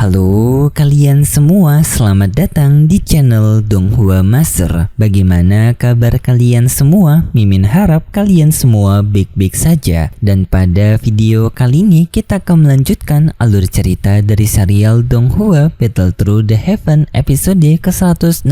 Halo kalian semua, selamat datang di channel Donghua Master. Bagaimana kabar kalian semua? Mimin harap kalian semua baik-baik saja. Dan pada video kali ini kita akan melanjutkan alur cerita dari serial Donghua Battle Through the Heaven episode ke-167.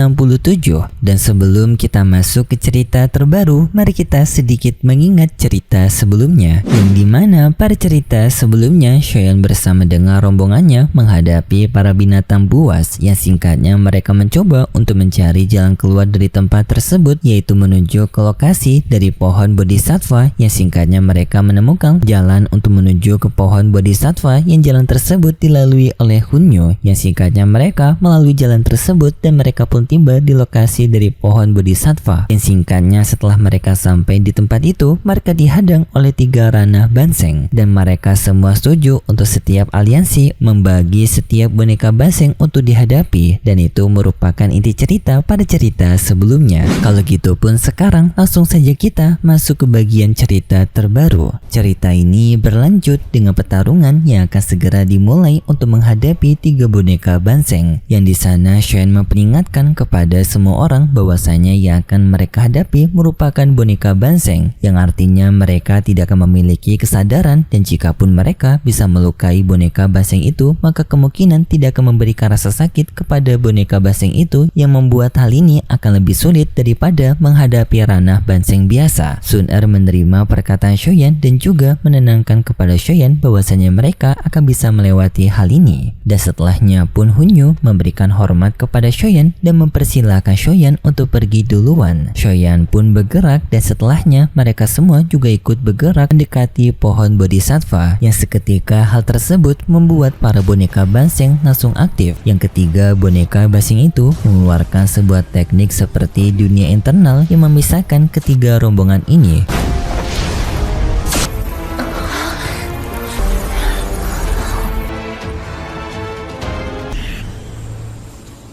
Dan sebelum kita masuk ke cerita terbaru, mari kita sedikit mengingat cerita sebelumnya, yang dimana pada cerita sebelumnya Shoyan bersama dengan rombongannya menghadapi para binatang buas, yang singkatnya mereka mencoba untuk mencari jalan keluar dari tempat tersebut, yaitu menuju ke lokasi dari pohon bodhisattva, yang singkatnya mereka menemukan jalan untuk menuju ke pohon bodhisattva, yang jalan tersebut dilalui oleh Hunyo, yang singkatnya mereka melalui jalan tersebut dan mereka pun tiba di lokasi dari pohon bodhisattva, yang singkatnya setelah mereka sampai di tempat itu mereka dihadang oleh 3 ranah banseng, dan mereka semua setuju untuk setiap aliansi membagi setiap boneka baseng untuk dihadapi, dan itu merupakan inti cerita pada cerita sebelumnya. Kalau gitu pun sekarang langsung saja kita masuk ke bagian cerita terbaru. Cerita ini berlanjut dengan pertarungan yang akan segera dimulai untuk menghadapi 3 boneka baseng, yang di sana Shoyan memperingatkan kepada semua orang bahwasanya yang akan mereka hadapi merupakan boneka baseng, yang artinya mereka tidak akan memiliki kesadaran, dan jikapun mereka bisa melukai boneka baseng itu, maka kemungkinan tidak akan memberikan rasa sakit kepada boneka baseng itu, yang membuat hal ini akan lebih sulit daripada menghadapi ranah baseng biasa. Sun-er menerima perkataan Shoyan dan juga menenangkan kepada Shoyan bahwasanya mereka akan bisa melewati hal ini. Dan setelahnya pun Hunyo memberikan hormat kepada Shoyan dan mempersilahkan Shoyan untuk pergi duluan. Shoyan pun bergerak dan setelahnya mereka semua juga ikut bergerak mendekati pohon bodhisattva, yang seketika hal tersebut membuat para boneka baseng langsung aktif. Yang ketiga, boneka basing itu mengeluarkan sebuah teknik seperti dunia internal yang memisahkan ketiga rombongan ini.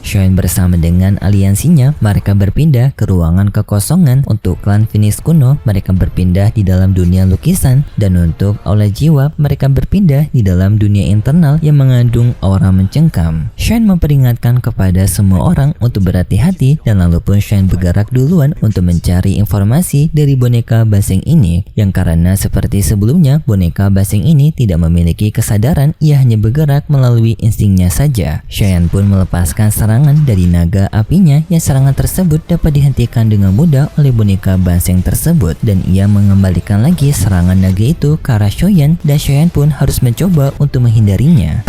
Shoyan bersama dengan aliansinya mereka berpindah ke ruangan kekosongan. Untuk klan Phoenix kuno mereka berpindah di dalam dunia lukisan, dan untuk aula jiwa mereka berpindah di dalam dunia internal yang mengandung aura mencengkam. Shoyan memperingatkan kepada semua orang untuk berhati-hati, dan lalu pun Shoyan bergerak duluan untuk mencari informasi dari boneka basing ini, yang karena seperti sebelumnya boneka basing ini tidak memiliki kesadaran, ia hanya bergerak melalui instingnya saja. Shoyan pun melepaskan serangan dari naga apinya, yang serangan tersebut dapat dihentikan dengan mudah oleh boneka baseng tersebut, dan ia mengembalikan lagi serangan naga itu ke arah Shoyan, dan Shoyan pun harus mencoba untuk menghindarinya.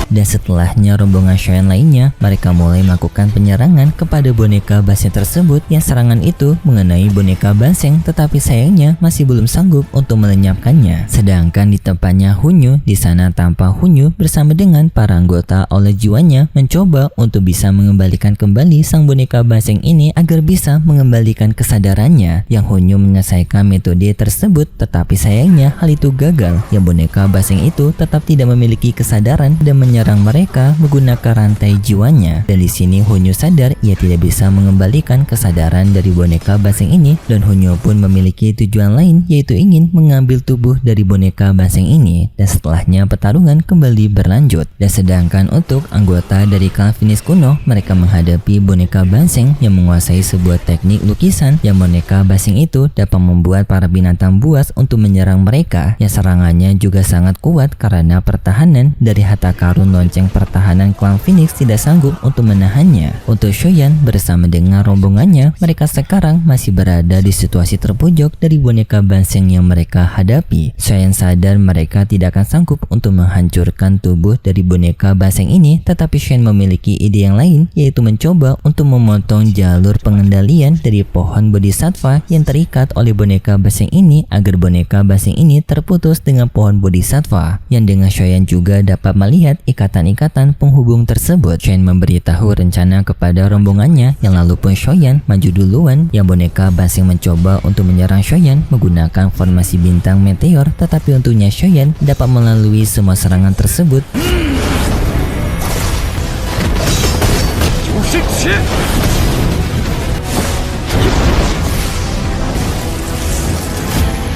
Dan setelahnya rombongan Shoyan lainnya mereka mulai melakukan penyerangan kepada boneka baseng tersebut, yang serangan itu mengenai boneka baseng tetapi sayangnya masih belum sanggup untuk melenyapkannya. Sedangkan di tempatnya Hunyo, di sana tampak Hunyo bersama dengan para anggota oleh jiwanya mencoba untuk bisa mengembalikan kembali sang boneka baseng ini agar bisa mengembalikan kesadarannya. Yang Hunyo menyelesaikan metode tersebut tetapi sayangnya hal itu gagal, yang boneka baseng itu tetap tidak memiliki kesadaran dan menyerang mereka menggunakan rantai jiwanya. Dan di sini Hunyo sadar ia tidak bisa mengembalikan kesadaran dari boneka baseng ini, dan Hunyo pun memiliki tujuan lain, yaitu ingin mengambil tubuh dari boneka baseng ini. Dan setelahnya pertarungan kembali berlanjut. Dan sedangkan untuk anggota dari klan Phoenix kuno mereka menghadapi boneka baseng yang menguasai sebuah teknik lukisan, yang boneka baseng itu dapat membuat para binatang buas untuk menyerang mereka, yang serangannya juga sangat kuat karena pertahanan dari harta karun lonceng pertahanan klan Phoenix tidak sanggup untuk menahannya. Untuk Shoyan bersama dengan rombongannya mereka sekarang masih berada di situasi terpojok dari boneka baseng yang mereka hadapi. Shoyan sadar mereka tidak akan sanggup untuk menghancurkan tubuh dari boneka baseng ini, tetapi Shoyan memiliki ide yang lain, yaitu mencoba untuk memotong jalur pengendalian dari pohon bodhisattva yang terikat oleh boneka baseng ini agar boneka baseng ini terputus dengan pohon bodhisattva, yang dengan Shoyan juga dapat melihat ikatan-ikatan penghubung tersebut. Shoyan memberitahu rencana kepada rombongannya, yang lalu pun Shoyan maju duluan, yang boneka basing mencoba untuk menyerang Shoyan menggunakan formasi bintang meteor, tetapi untungnya Shoyan dapat melalui semua serangan tersebut.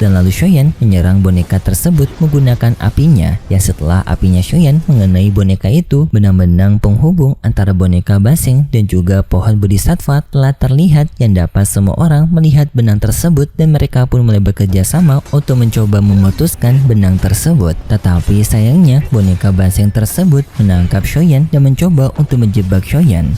dan lalu Shoyan menyerang boneka tersebut menggunakan apinya. Ya setelah apinya Shoyan mengenai boneka itu, benang-benang penghubung antara boneka basing dan juga pohon bodhisattva telah terlihat yang dapat semua orang melihat benang tersebut dan mereka pun mulai bekerja sama untuk mencoba memutuskan benang tersebut. Tetapi sayangnya boneka basing tersebut menangkap Shoyan dan mencoba untuk menjebak Shoyan.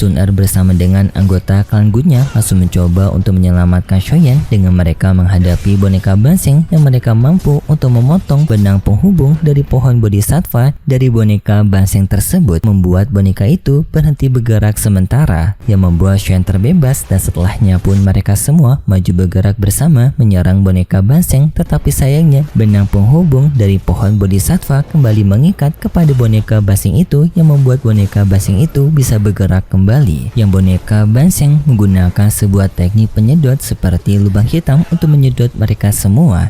Sun-er bersama dengan anggota klan Gunnya langsung mencoba untuk menyelamatkan Shoyan dengan mereka menghadapi boneka basing yang mereka mampu untuk memotong benang penghubung dari pohon bodhisattva dari boneka basing tersebut, membuat boneka itu berhenti bergerak sementara yang membuat Shoyan terbebas, dan setelahnya pun mereka semua maju bergerak bersama menyerang boneka basing. Tetapi sayangnya benang penghubung dari pohon bodhisattva kembali mengikat kepada boneka basing itu yang membuat boneka basing itu bisa bergerak kembali. Yang boneka basing menggunakan sebuah teknik penyedot seperti lubang hitam untuk menyedot mereka semua.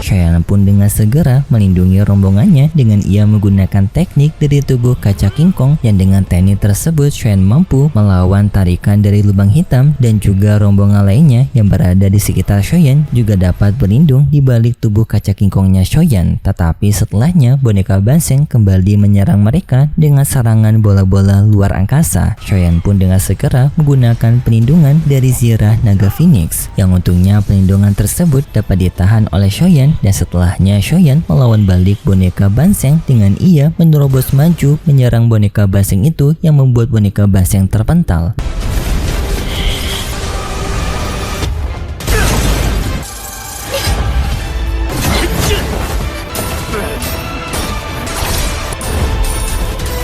Shoyan pun dengan segera melindungi rombongannya dengan ia menggunakan teknik dari tubuh kaca kingkong, yang dengan teknik tersebut Shoyan mampu melawan tarikan dari lubang hitam, dan juga rombongan lainnya yang berada di sekitar Shoyan juga dapat berlindung di balik tubuh kaca kingkongnya Shoyan. Tetapi setelahnya boneka basing kembali menyerang mereka dengan serangan bola-bola luar angkasa. Shoyan pun dengan segera menggunakan pelindungan dari zirah naga Phoenix, yang untungnya pelindungan tersebut dapat ditahan oleh Shoyan. Dan setelahnya Shoyan melawan balik boneka basing dengan ia menerobos maju menyerang boneka basing itu yang membuat boneka basing terpental.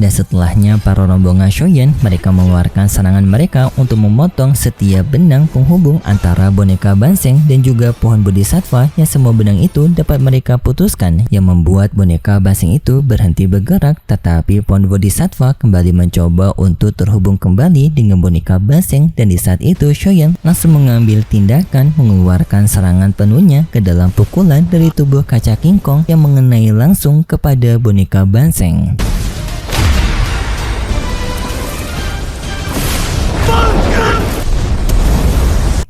Dan setelahnya para rombongan Shoyan mereka mengeluarkan serangan mereka untuk memotong setiap benang penghubung antara boneka basing dan juga pohon bodhisattva, yang semua benang itu dapat mereka putuskan, yang membuat boneka basing itu berhenti bergerak. Tetapi pohon bodhisattva kembali mencoba untuk terhubung kembali dengan boneka basing, dan di saat itu Shoyan langsung mengambil tindakan mengeluarkan serangan penuhnya ke dalam pukulan dari tubuh kaca kingkong yang mengenai langsung kepada boneka basing.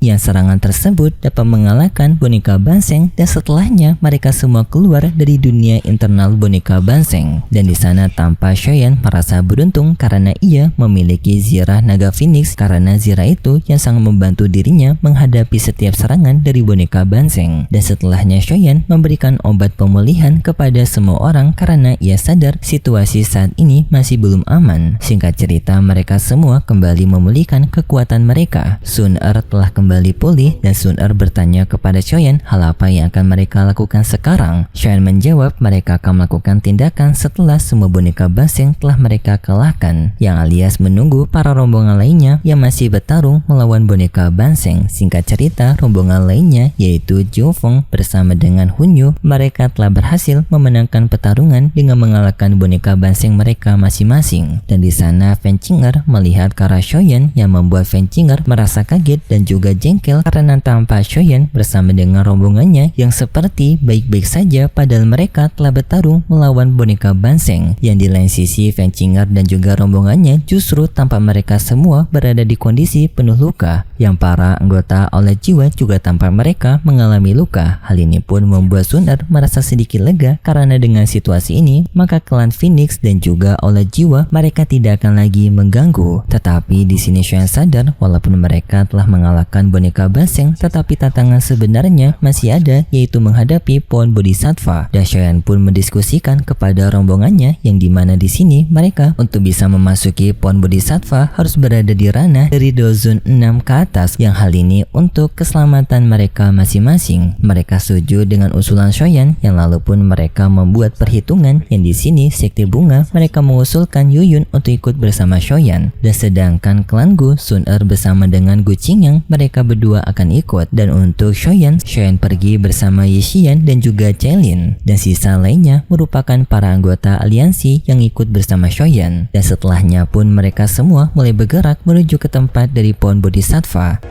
Yang serangan tersebut dapat mengalahkan boneka basing, dan setelahnya mereka semua keluar dari dunia internal boneka basing. Dan di sana tanpa Shoyan merasa beruntung karena ia memiliki zirah naga Phoenix, karena zirah itu yang sangat membantu dirinya menghadapi setiap serangan dari boneka basing. Dan setelahnya Shoyan memberikan obat pemulihan kepada semua orang karena ia sadar situasi saat ini masih belum aman. Singkat cerita mereka semua kembali memulihkan kekuatan mereka. Sun-er telah kembali pulih dan Sun-er bertanya kepada Shoyan hal apa yang akan mereka lakukan sekarang. Shoyan menjawab mereka akan melakukan tindakan setelah semua boneka basing telah mereka kalahkan, yang alias menunggu para rombongan lainnya yang masih bertarung melawan boneka basing. Singkat cerita rombongan lainnya yaitu Jiufeng bersama dengan Hunyu mereka telah berhasil memenangkan pertarungan dengan mengalahkan boneka basing mereka masing-masing. Dan di sana Fenchinger melihat ke arah Shoyan yang membuat Fenchinger merasa kaget dan juga jengkel karena tanpa Shoyan bersama dengan rombongannya yang seperti baik-baik saja, padahal mereka telah bertarung melawan boneka basing. Yang di lain sisi Fenchinger dan juga rombongannya justru tampak mereka semua berada di kondisi penuh luka, yang para anggota oleh jiwa juga tampak mereka mengalami luka. Hal ini pun membuat Sun-er merasa sedikit lega karena dengan situasi ini maka klan Phoenix dan juga oleh jiwa mereka tidak akan lagi mengganggu. Tetapi di sini Shoyan sadar walaupun mereka telah mengalahkan boneka basing, tetapi tantangan sebenarnya masih ada, yaitu menghadapi pohon bodhisattva. Dan Shoyan pun mendiskusikan kepada rombongannya yang dimana di sini mereka untuk bisa memasuki pohon bodhisattva harus berada di ranah dari dozun 6 ke atas, yang hal ini untuk keselamatan mereka masing-masing. Mereka setuju dengan usulan Shoyan, yang lalu pun mereka membuat perhitungan yang di sini sekte bunga mereka mengusulkan Yuyun untuk ikut bersama Shoyan, dan sedangkan klan Gu Sun-er bersama dengan Gu Qingyang mereka berdua akan ikut. Dan untuk Shoyan pergi bersama Yixian dan juga Celin, dan sisa lainnya merupakan para anggota aliansi yang ikut bersama Shoyan. Dan setelahnya pun mereka semua mulai bergerak menuju ke tempat dari pohon bodhisattva.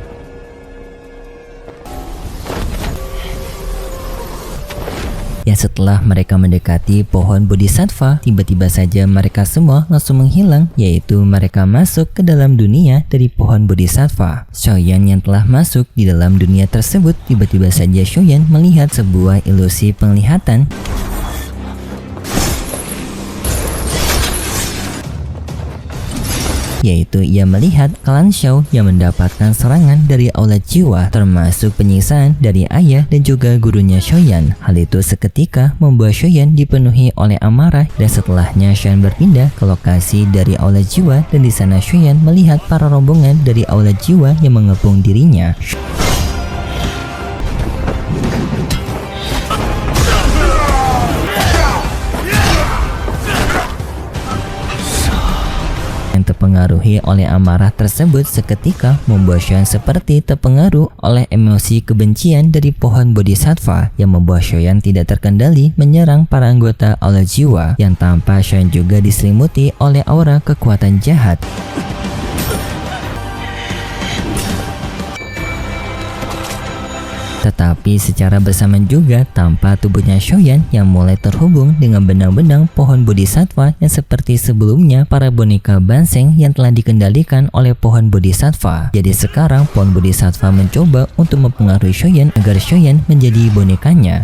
yang setelah mereka mendekati pohon Bodhisattva, tiba-tiba saja mereka semua langsung menghilang, yaitu mereka masuk ke dalam dunia dari pohon Bodhisattva. Shoyan yang telah masuk di dalam dunia tersebut, tiba-tiba saja Shoyan melihat sebuah ilusi penglihatan, yaitu ia melihat klan Shao yang mendapatkan serangan dari aula jiwa, termasuk penyiksaan dari ayah dan juga gurunya Shoyan. Hal itu seketika membuat Shoyan dipenuhi oleh amarah, dan setelahnya Shoyan berpindah ke lokasi dari aula jiwa, dan di sana Shoyan melihat para rombongan dari aula jiwa yang mengepung dirinya. Yang terpengaruhi oleh amarah tersebut seketika membuat Shoyan seperti terpengaruh oleh emosi kebencian dari pohon Bodhisattva, yang membuat Shoyan tidak terkendali menyerang para anggota aula jiwa, yang tanpa Shoyan juga diselimuti oleh aura kekuatan jahat. Tetapi secara bersamaan juga tanpa tubuhnya Shoyan yang mulai terhubung dengan benang-benang pohon Bodhisattva, yang seperti sebelumnya para boneka Banseng yang telah dikendalikan oleh pohon Bodhisattva. Jadi sekarang pohon Bodhisattva mencoba untuk mempengaruhi Shoyan agar Shoyan menjadi bonekanya.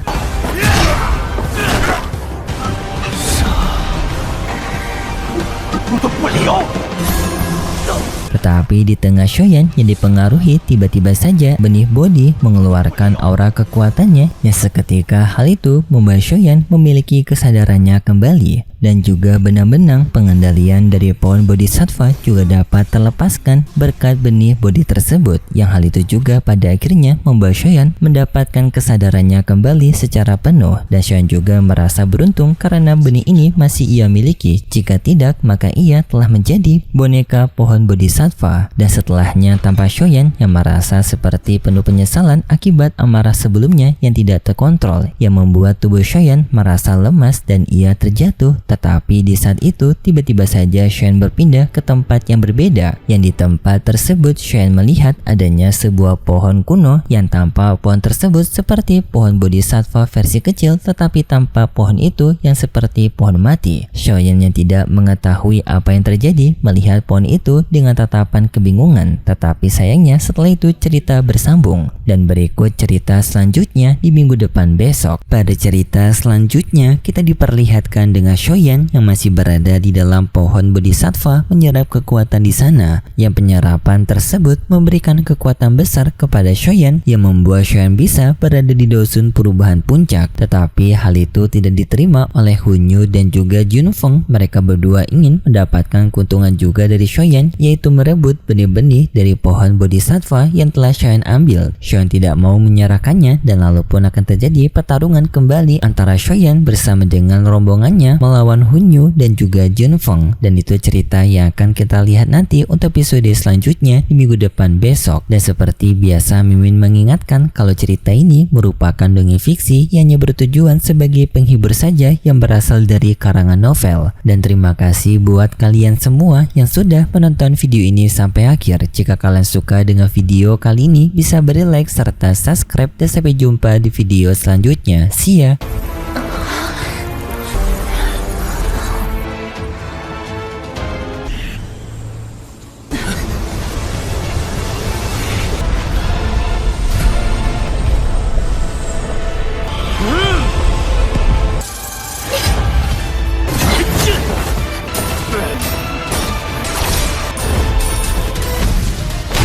Tetapi di tengah Shoyan yang dipengaruhi, tiba-tiba saja benih Bodhi mengeluarkan aura kekuatannya, yang seketika hal itu membuat Shoyan memiliki kesadarannya kembali. Dan juga benang-benang pengendalian dari pohon Bodhisattva juga dapat terlepaskan berkat benih Bodhi tersebut, yang hal itu juga pada akhirnya membuat Shoyan mendapatkan kesadarannya kembali secara penuh, dan Shoyan juga merasa beruntung karena benih ini masih ia miliki. Jika tidak, maka ia telah menjadi boneka pohon Bodhisattva. Dan setelahnya tanpa Shoyan yang merasa seperti penuh penyesalan akibat amarah sebelumnya yang tidak terkontrol, yang membuat tubuh Shoyan merasa lemas dan ia terjatuh. Tetapi di saat itu tiba-tiba saja Shoyan berpindah ke tempat yang berbeda, yang di tempat tersebut Shoyan melihat adanya sebuah pohon kuno, yang tanpa pohon tersebut seperti pohon Bodhisattva versi kecil, tetapi tanpa pohon itu yang seperti pohon mati. Shoyan yang tidak mengetahui apa yang terjadi melihat pohon itu dengan tatapan kebingungan, tetapi sayangnya setelah itu cerita bersambung, dan berikut cerita selanjutnya di minggu depan besok. Pada cerita selanjutnya kita diperlihatkan dengan Shoyan yang masih berada di dalam pohon Bodhisattva menyerap kekuatan di sana, yang penyerapan tersebut memberikan kekuatan besar kepada Shoyan yang membuat Shoyan bisa berada di dusun perubahan puncak. Tetapi hal itu tidak diterima oleh Hunyu dan juga Junfeng. Mereka berdua ingin mendapatkan keuntungan juga dari Shoyan, yaitu merebut benih-benih dari pohon Bodhisattva yang telah Shoyan ambil. Shoyan tidak mau menyerahkannya, dan lalu pun akan terjadi pertarungan kembali antara Shoyan bersama dengan rombongannya melawan Hunyu dan juga Junfeng, dan itu cerita yang akan kita lihat nanti untuk episode selanjutnya di minggu depan besok. Dan seperti biasa, Mimin mengingatkan kalau cerita ini merupakan dongeng fiksi yang hanya bertujuan sebagai penghibur saja yang berasal dari karangan novel. Dan terima kasih buat kalian semua yang sudah menonton video ini sampai akhir. Jika kalian suka dengan video kali ini, bisa beri like serta subscribe, dan sampai jumpa di video selanjutnya. See ya!